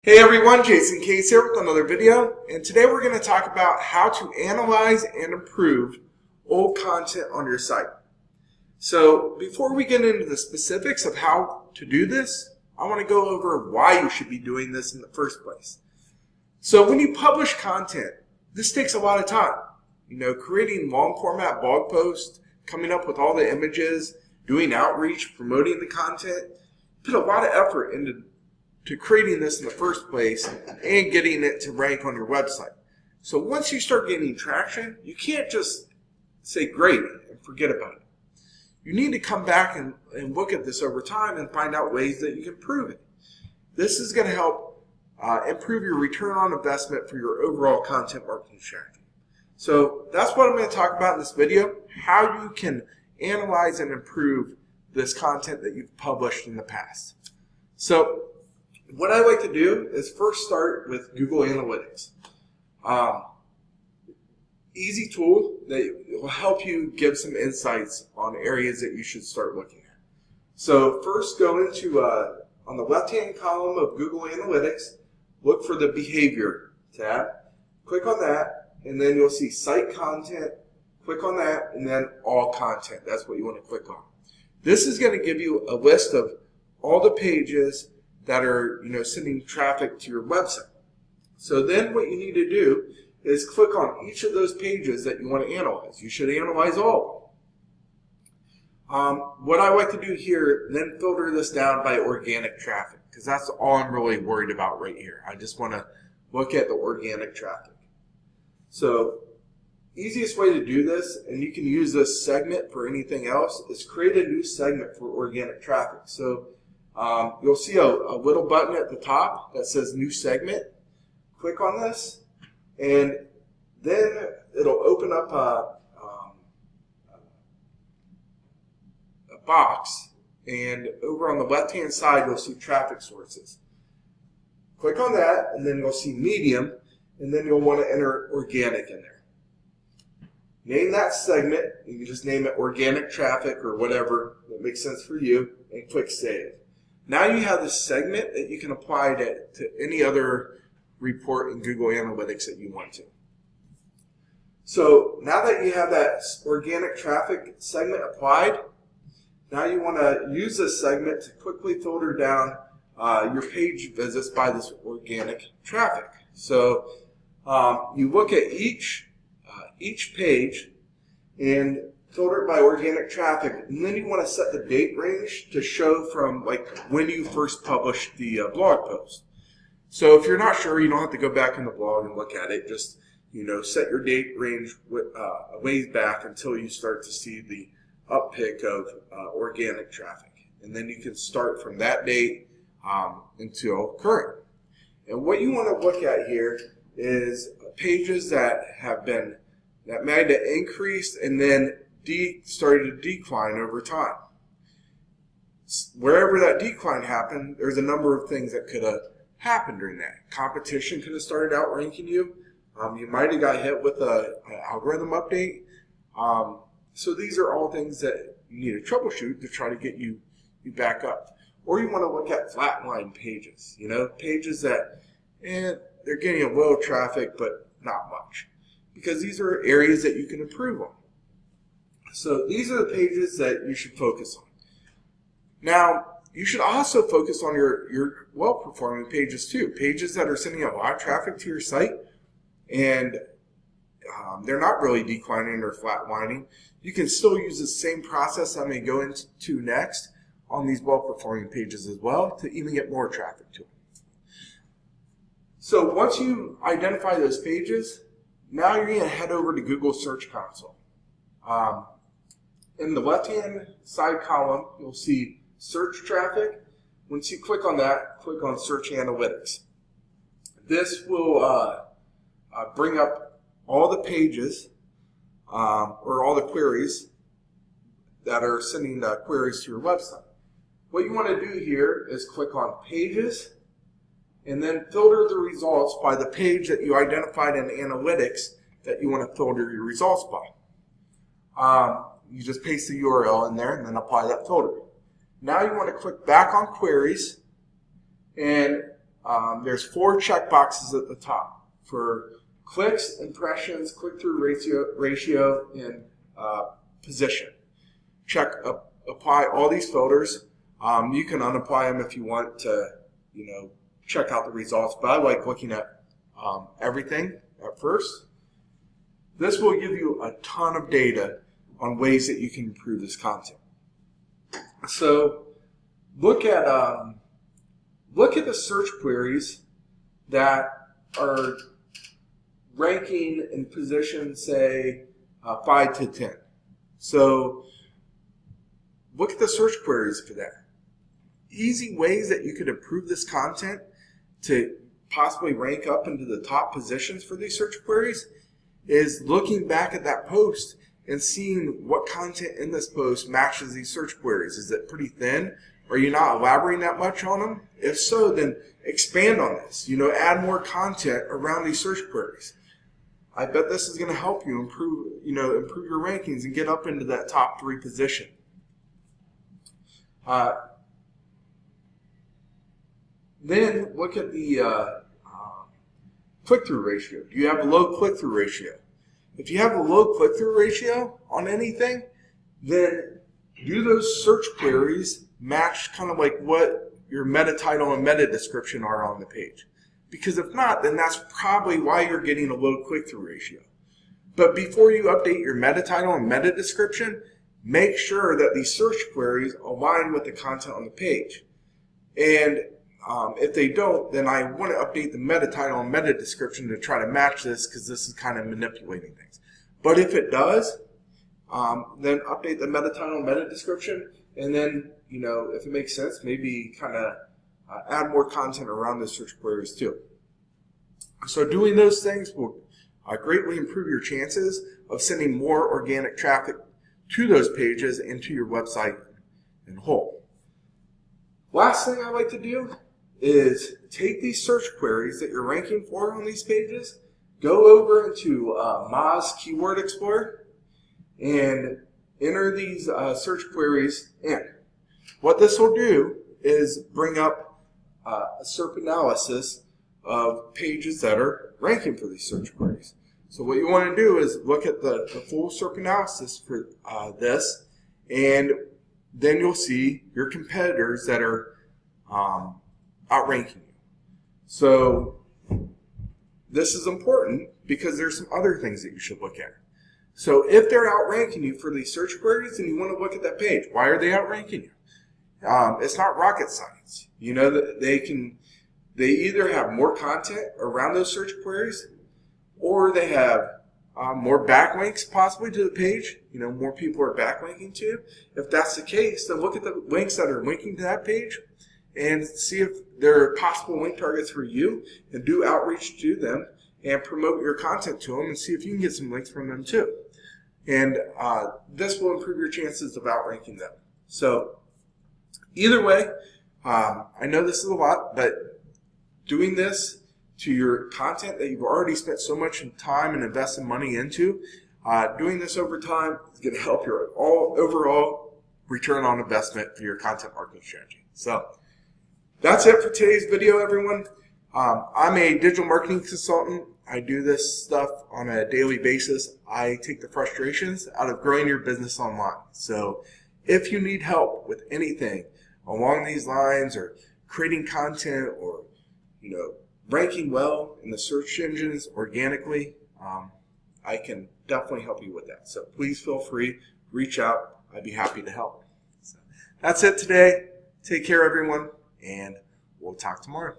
Hey everyone, Jason Case here with another video, and today we're going to talk about how to analyze and improve old content on your site. So before we get into the specifics of how to do this, I want to go over why you should be doing this in the first place. So when you publish content, this takes a lot of time. Creating long format blog posts, coming up with all the images, doing outreach, promoting the content, put a lot of effort into creating this in the first place and getting it to rank on your website. So once you start gaining traction, you can't just say great and forget about it. You need to come back and look at this over time and find out ways that you can improve it. This is going to help improve your return on investment for your overall content marketing strategy. So that's what I'm going to talk about in this video, how you can analyze and improve this content that you've published in the past. So what I like to do is first start with Google Analytics. Easy tool that will help you give some insights on areas that you should start looking at. So first go into, on the left-hand column of Google Analytics, look for the Behavior tab. Click on that, and then you'll see Site Content. Click on that, and then All Content. That's what you want to click on. This is going to give you a list of all the pages that are sending traffic to your website. So then what you need to do is click on each of those pages that you want to analyze. You should analyze all of them. What I like to do here, then filter this down by organic traffic, because that's all I'm really worried about right here. I just want to look at the organic traffic. So easiest way to do this, and you can use this segment for anything else, is create a new segment for organic traffic. So you'll see a little button at the top that says New Segment. Click on this, and then it'll open up a box, and over on the left-hand side you'll see Traffic Sources. Click on that, and then you'll see Medium, and then you'll want to enter Organic in there. Name that segment. You can just name it Organic Traffic or whatever that makes sense for you, and click Save. Now you have this segment that you can apply to any other report in Google Analytics that you want to. So now that you have that organic traffic segment applied, now you want to use this segment to quickly filter down your page visits by this organic traffic. So you look at each page and filter it by organic traffic, and then you want to set the date range to show from when you first published the blog post. So if you're not sure, you don't have to go back in the blog and look at it. Just set your date range a ways back until you start to see the uptick of organic traffic, and then you can start from that date until current. And what you want to look at here is pages that might have increased and then started to decline over time. Wherever that decline happened, there's a number of things that could have happened during that. Competition could have started outranking you. You might have got hit with an algorithm update. So these are all things that you need to troubleshoot to try to get you back up. Or you want to look at flatline pages. Pages that they're getting a little traffic but not much, because these are areas that you can improve on. So these are the pages that you should focus on. Now, you should also focus on your well-performing pages too. Pages that are sending a lot of traffic to your site and they're not really declining or flatlining. You can still use the same process I'm going to go into next on these well-performing pages as well to even get more traffic to them. So once you identify those pages, now you're going to head over to Google Search Console. In the left-hand side column, you'll see Search Traffic. Once you click on that, click on Search Analytics. This will bring up all the pages or all the queries that are sending queries to your website. What you want to do here is click on Pages and then filter the results by the page that you identified in Analytics that you want to filter your results by. You just paste the URL in there and then apply that filter. Now you want to click back on Queries, and there's 4 checkboxes at the top for clicks, impressions, click-through ratio, and position. Apply all these filters. You can unapply them if you want to, check out the results. But I like looking at everything at first. This will give you a ton of data on ways that you can improve this content. So look at the search queries that are ranking in position, say, 5 to 10. So look at the search queries for that. Easy ways that you could improve this content to possibly rank up into the top positions for these search queries is looking back at that post and seeing what content in this post matches these search queries. Is it pretty thin? Are you not elaborating that much on them? If so, then expand on this. Add more content around these search queries. I bet this is going to help you improve your rankings and get up into that top 3 position. Then look at the click-through ratio. Do you have a low click-through ratio? If you have a low click-through ratio on anything, then do those search queries match kind of like what your meta title and meta description are on the page? Because if not, then that's probably why you're getting a low click-through ratio. But before you update your meta title and meta description, make sure that these search queries align with the content on the page. And if they don't, then I want to update the meta title and meta description to try to match this, because this is kind of manipulating things. But if it does, then update the meta title and meta description, and then, if it makes sense, maybe kind of add more content around the search queries too. So doing those things will greatly improve your chances of sending more organic traffic to those pages and to your website in whole. Last thing I like to do is take these search queries that you're ranking for on these pages, go over into Moz Keyword Explorer, and enter these search queries in. What this will do is bring up a SERP analysis of pages that are ranking for these search queries. So what you want to do is look at the full SERP analysis for this, and then you'll see your competitors that are outranking you. So this is important because there's some other things that you should look at. So if they're outranking you for these search queries, then you want to look at that page. Why are they outranking you? It's not rocket science. They either have more content around those search queries, or they have more backlinks possibly to the page. More people are backlinking to. If that's the case, then look at the links that are linking to that page and see if there are possible link targets for you, and do outreach to them and promote your content to them and see if you can get some links from them too. And this will improve your chances of outranking them. So either way, I know this is a lot, but doing this to your content that you've already spent so much time and invested money into, doing this over time is going to help your overall return on investment for your content marketing strategy. So that's it for today's video, everyone. I'm a digital marketing consultant. I do this stuff on a daily basis. I take the frustrations out of growing your business online. So if you need help with anything along these lines, or creating content, or ranking well in the search engines organically, I can definitely help you with that. So please feel free, reach out. I'd be happy to help. So that's it today. Take care, everyone, and we'll talk tomorrow.